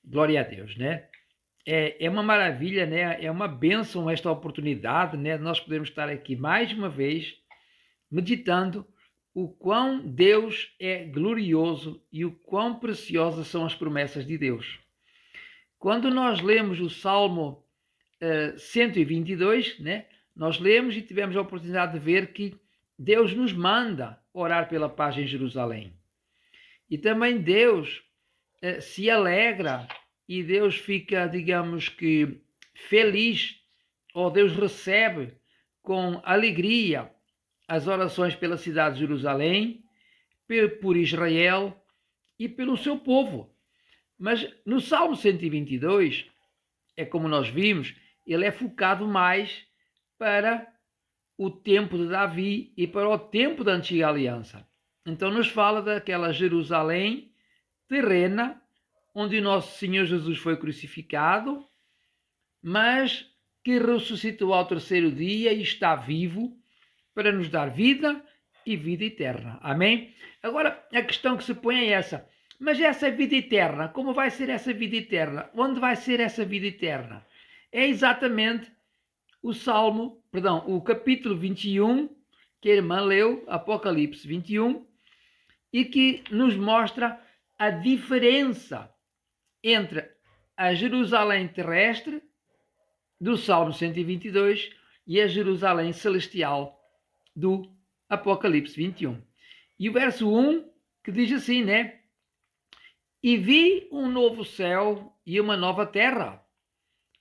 Glória a Deus, né? É uma maravilha, né? É uma bênção esta oportunidade, né? Nós podemos estar aqui mais uma vez meditando o quão Deus é glorioso e o quão preciosas são as promessas de Deus. Quando nós lemos o Salmo 122, né? Nós lemos e tivemos a oportunidade de ver que Deus nos manda orar pela paz em Jerusalém. E também Deus se alegra e Deus fica, digamos que, feliz, ou Deus recebe com alegria as orações pela cidade de Jerusalém, por Israel e pelo seu povo. Mas no Salmo 122, é como nós vimos, ele é focado mais para o tempo de Davi e para o tempo da antiga aliança. Então nos fala daquela Jerusalém terrena, onde nosso Senhor Jesus foi crucificado, mas que ressuscitou ao terceiro dia e está vivo para nos dar vida e vida eterna. Amém? Agora, a questão que se põe é essa. Mas essa vida eterna, como vai ser essa vida eterna? Onde vai ser essa vida eterna? É exatamente o capítulo 21, que a irmã leu, Apocalipse 21, e que nos mostra a diferença entre a Jerusalém terrestre do Salmo 122 e a Jerusalém celestial do Apocalipse 21. E o verso 1 que diz assim, né? E vi um novo céu e uma nova terra,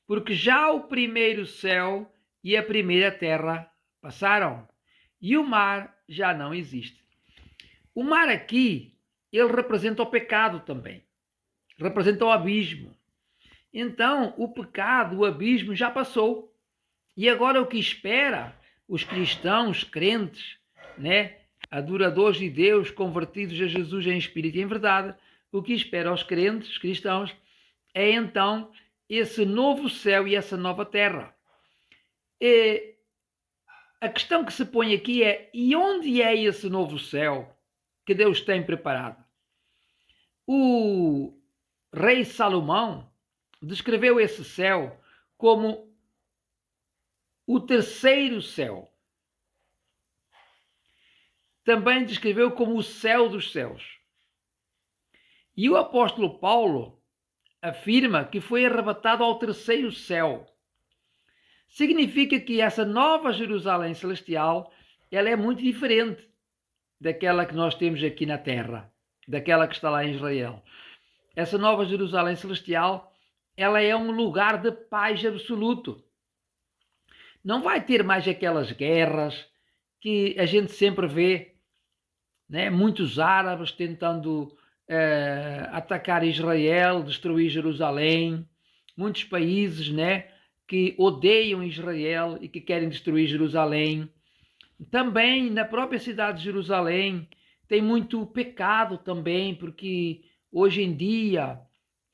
porque já o primeiro céu e a primeira terra passaram, e o mar já não existe. O mar aqui, ele representa o pecado também, representa o abismo. Então, o pecado, o abismo já passou. E agora o que espera os cristãos, crentes, né, adoradores de Deus, convertidos a Jesus em espírito e em verdade, o que espera os crentes, cristãos, é então esse novo céu e essa nova terra. E a questão que se põe aqui é: e onde é esse novo céu que Deus tem preparado? O rei Salomão descreveu esse céu como o terceiro céu. Também descreveu como o céu dos céus. E o apóstolo Paulo afirma que foi arrebatado ao terceiro céu. Significa que essa nova Jerusalém celestial, ela é muito diferente daquela que nós temos aqui na Terra, daquela que está lá em Israel. Essa nova Jerusalém celestial, ela é um lugar de paz absoluto. Não vai ter mais aquelas guerras que a gente sempre vê, né? Muitos árabes tentando atacar Israel, destruir Jerusalém, muitos países, né, que odeiam Israel e que querem destruir Jerusalém. Também na própria cidade de Jerusalém tem muito pecado também, porque hoje em dia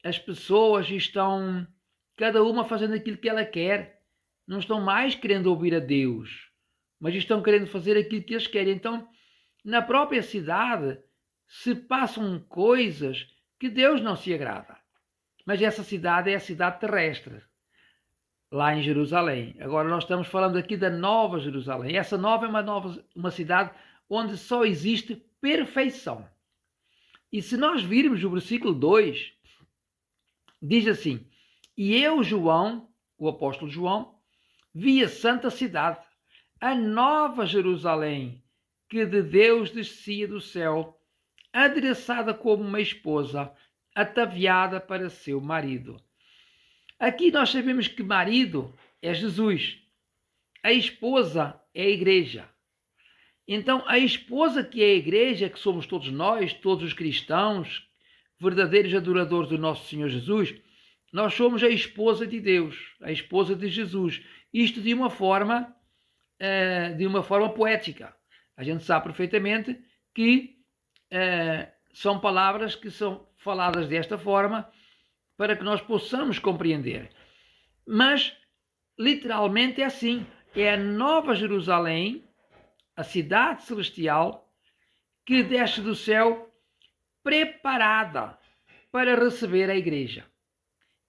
as pessoas estão cada uma fazendo aquilo que ela quer, não estão mais querendo ouvir a Deus, mas estão querendo fazer aquilo que eles querem. Então, na própria cidade se passam coisas que Deus não se agrada. Mas essa cidade é a cidade terrestre, lá em Jerusalém. Agora nós estamos falando aqui da Nova Jerusalém. Essa nova é uma cidade onde só existe perfeição. E se nós virmos o versículo 2, diz assim: E eu, João, o apóstolo João, vi a santa cidade, a nova Jerusalém, que de Deus descia do céu, adereçada como uma esposa, ataviada para seu marido. Aqui nós sabemos que marido é Jesus, a esposa é a igreja. Então, a esposa que é a igreja, que somos todos nós, todos os cristãos, verdadeiros adoradores do nosso Senhor Jesus, nós somos a esposa de Deus, a esposa de Jesus. Isto de uma forma poética. A gente sabe perfeitamente que são palavras que são faladas desta forma para que nós possamos compreender. Mas, literalmente é assim. É a Nova Jerusalém, a cidade celestial, que desce do céu preparada para receber a igreja.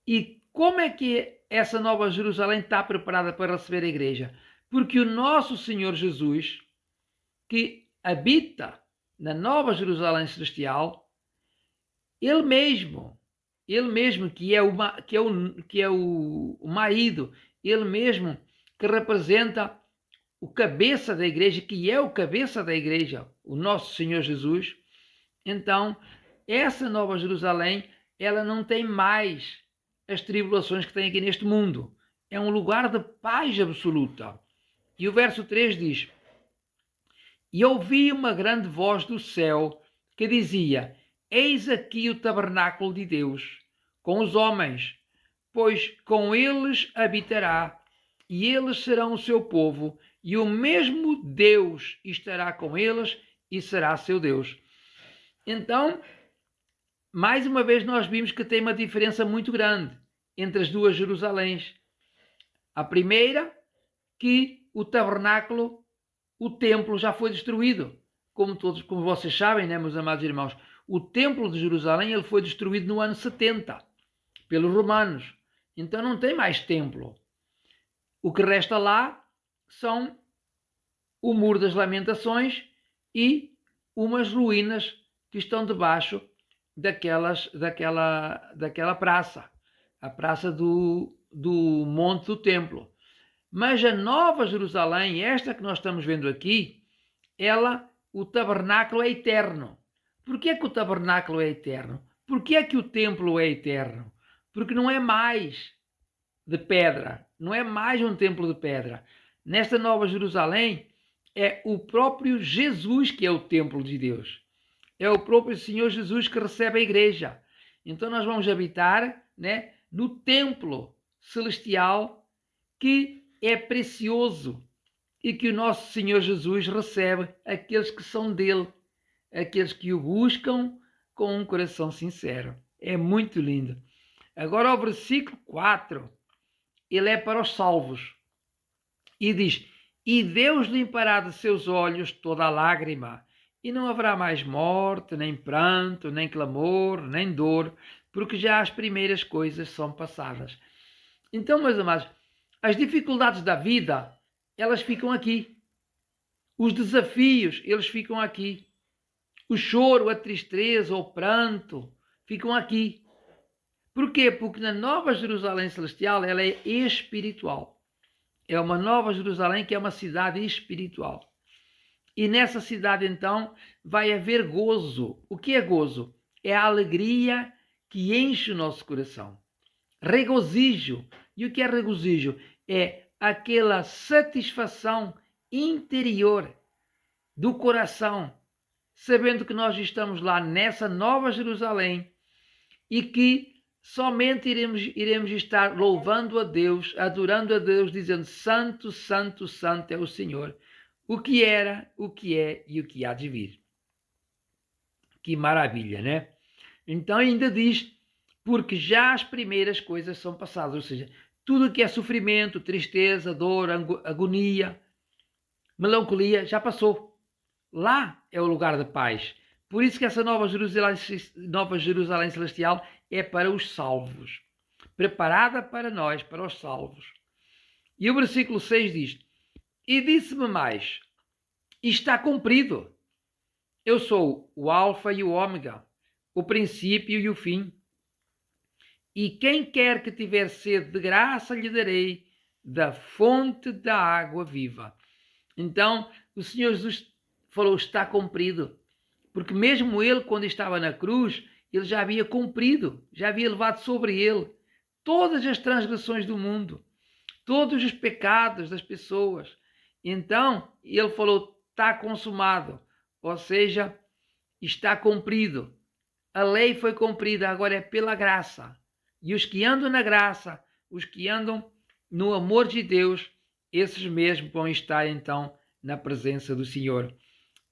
E como é que essa Nova Jerusalém está preparada para receber a igreja? Porque o nosso Senhor Jesus, que habita na Nova Jerusalém Celestial, Ele mesmo que é o marido, Ele mesmo que representa o cabeça da igreja, que é o cabeça da igreja, o nosso Senhor Jesus. Então, essa Nova Jerusalém, ela não tem mais as tribulações que tem aqui neste mundo. É um lugar de paz absoluta. E o verso 3 diz: E ouvi uma grande voz do céu que dizia: Eis aqui o tabernáculo de Deus, com os homens, pois com eles habitará, e eles serão o seu povo, e o mesmo Deus estará com eles e será seu Deus. Então, mais uma vez nós vimos que tem uma diferença muito grande entre as duas Jerusaléns. A primeira, que o tabernáculo, o templo já foi destruído. Como vocês sabem, né, meus amados irmãos, o templo de Jerusalém ele foi destruído no ano 70 pelos romanos. Então não tem mais templo. O que resta lá são o Muro das Lamentações e umas ruínas que estão debaixo daquela praça, a praça do Monte do Templo. Mas a Nova Jerusalém, esta que nós estamos vendo aqui, o tabernáculo é eterno. Porquê é que o tabernáculo é eterno? Porquê é que o templo é eterno? Porque não é mais de pedra, não é mais um templo de pedra. Nesta Nova Jerusalém é o próprio Jesus que é o templo de Deus. É o próprio Senhor Jesus que recebe a igreja. Então nós vamos habitar, né, no templo celestial que é precioso e que o nosso Senhor Jesus recebe aqueles que são dele, aqueles que o buscam com um coração sincero. É muito lindo. Agora o versículo 4, ele é para os salvos. E diz: E Deus limpará de seus olhos toda a lágrima, e não haverá mais morte, nem pranto, nem clamor, nem dor, porque já as primeiras coisas são passadas. Então, meus amados, as dificuldades da vida, elas ficam aqui. Os desafios, eles ficam aqui. O choro, a tristeza, o pranto, ficam aqui. Porquê? Porque na Nova Jerusalém Celestial, ela é espiritual. É uma Nova Jerusalém que é uma cidade espiritual. E nessa cidade, então, vai haver gozo. O que é gozo? É a alegria que enche o nosso coração. Regozijo. E o que é regozijo? É aquela satisfação interior do coração, sabendo que nós estamos lá nessa Nova Jerusalém e que somente iremos estar louvando a Deus, adorando a Deus, dizendo: Santo, Santo, Santo é o Senhor, o que era, o que é e o que há de vir. Que maravilha, né? Então ainda diz: porque já as primeiras coisas são passadas, ou seja, tudo que é sofrimento, tristeza, dor, agonia, melancolia, já passou. Lá é o lugar de paz. Por isso que essa Nova Jerusalém Celestial é para os salvos. Preparada para nós, para os salvos. E o versículo 6 diz: E disse-me mais: Está cumprido. Eu sou o Alfa e o Ômega, o princípio e o fim. E quem quer que tiver sede de graça, lhe darei da fonte da água viva. Então, o Senhor Jesus falou: está cumprido. Porque mesmo ele, quando estava na cruz, ele já havia cumprido, já havia levado sobre ele todas as transgressões do mundo, todos os pecados das pessoas. Então, ele falou: está consumado, ou seja, está cumprido. A lei foi cumprida, agora é pela graça. E os que andam na graça, os que andam no amor de Deus, esses mesmos vão estar então na presença do Senhor.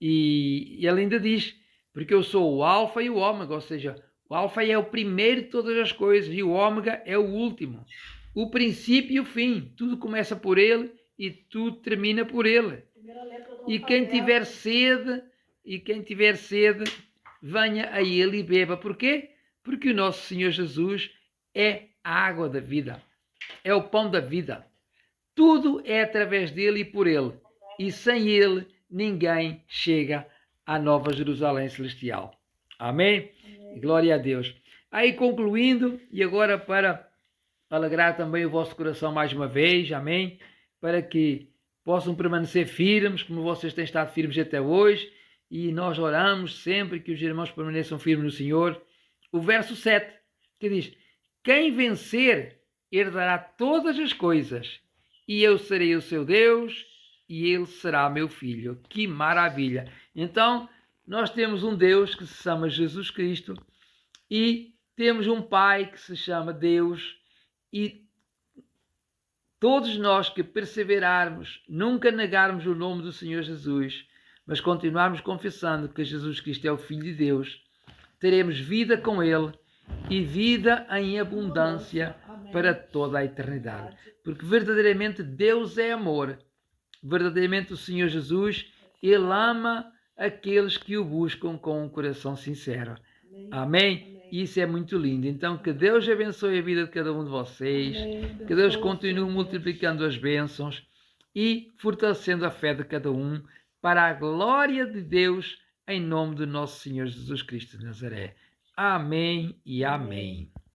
E ele ainda diz: porque eu sou o Alfa e o Ômega, ou seja, o Alfa é o primeiro de todas as coisas e o Ômega é o último. O princípio e o fim, tudo começa por ele e tudo termina por ele. E quem tiver sede, venha a ele e beba. Porquê? Porque o nosso Senhor Jesus é a água da vida, é o pão da vida. Tudo é através dele e por ele. E sem ele, ninguém chega à Nova Jerusalém Celestial. Amém? Glória a Deus. Aí concluindo, e agora para alegrar também o vosso coração mais uma vez, amém? Para que possam permanecer firmes, como vocês têm estado firmes até hoje, e nós oramos sempre que os irmãos permaneçam firmes no Senhor. O verso 7, que diz: quem vencer herdará todas as coisas, e eu serei o seu Deus, e ele será meu filho. Que maravilha! Então, nós temos um Deus que se chama Jesus Cristo, e temos um Pai que se chama Deus, e todos nós que perseverarmos, nunca negarmos o nome do Senhor Jesus, mas continuarmos confessando que Jesus Cristo é o Filho de Deus, teremos vida com Ele e vida em abundância para toda a eternidade. Porque verdadeiramente Deus é amor. Verdadeiramente o Senhor Jesus, Ele ama aqueles que o buscam com um coração sincero. Amém? Isso é muito lindo. Então, que Deus abençoe a vida de cada um de vocês. Que Deus continue multiplicando as bênçãos e fortalecendo a fé de cada um para a glória de Deus, em nome do nosso Senhor Jesus Cristo de Nazaré. Amém e amém.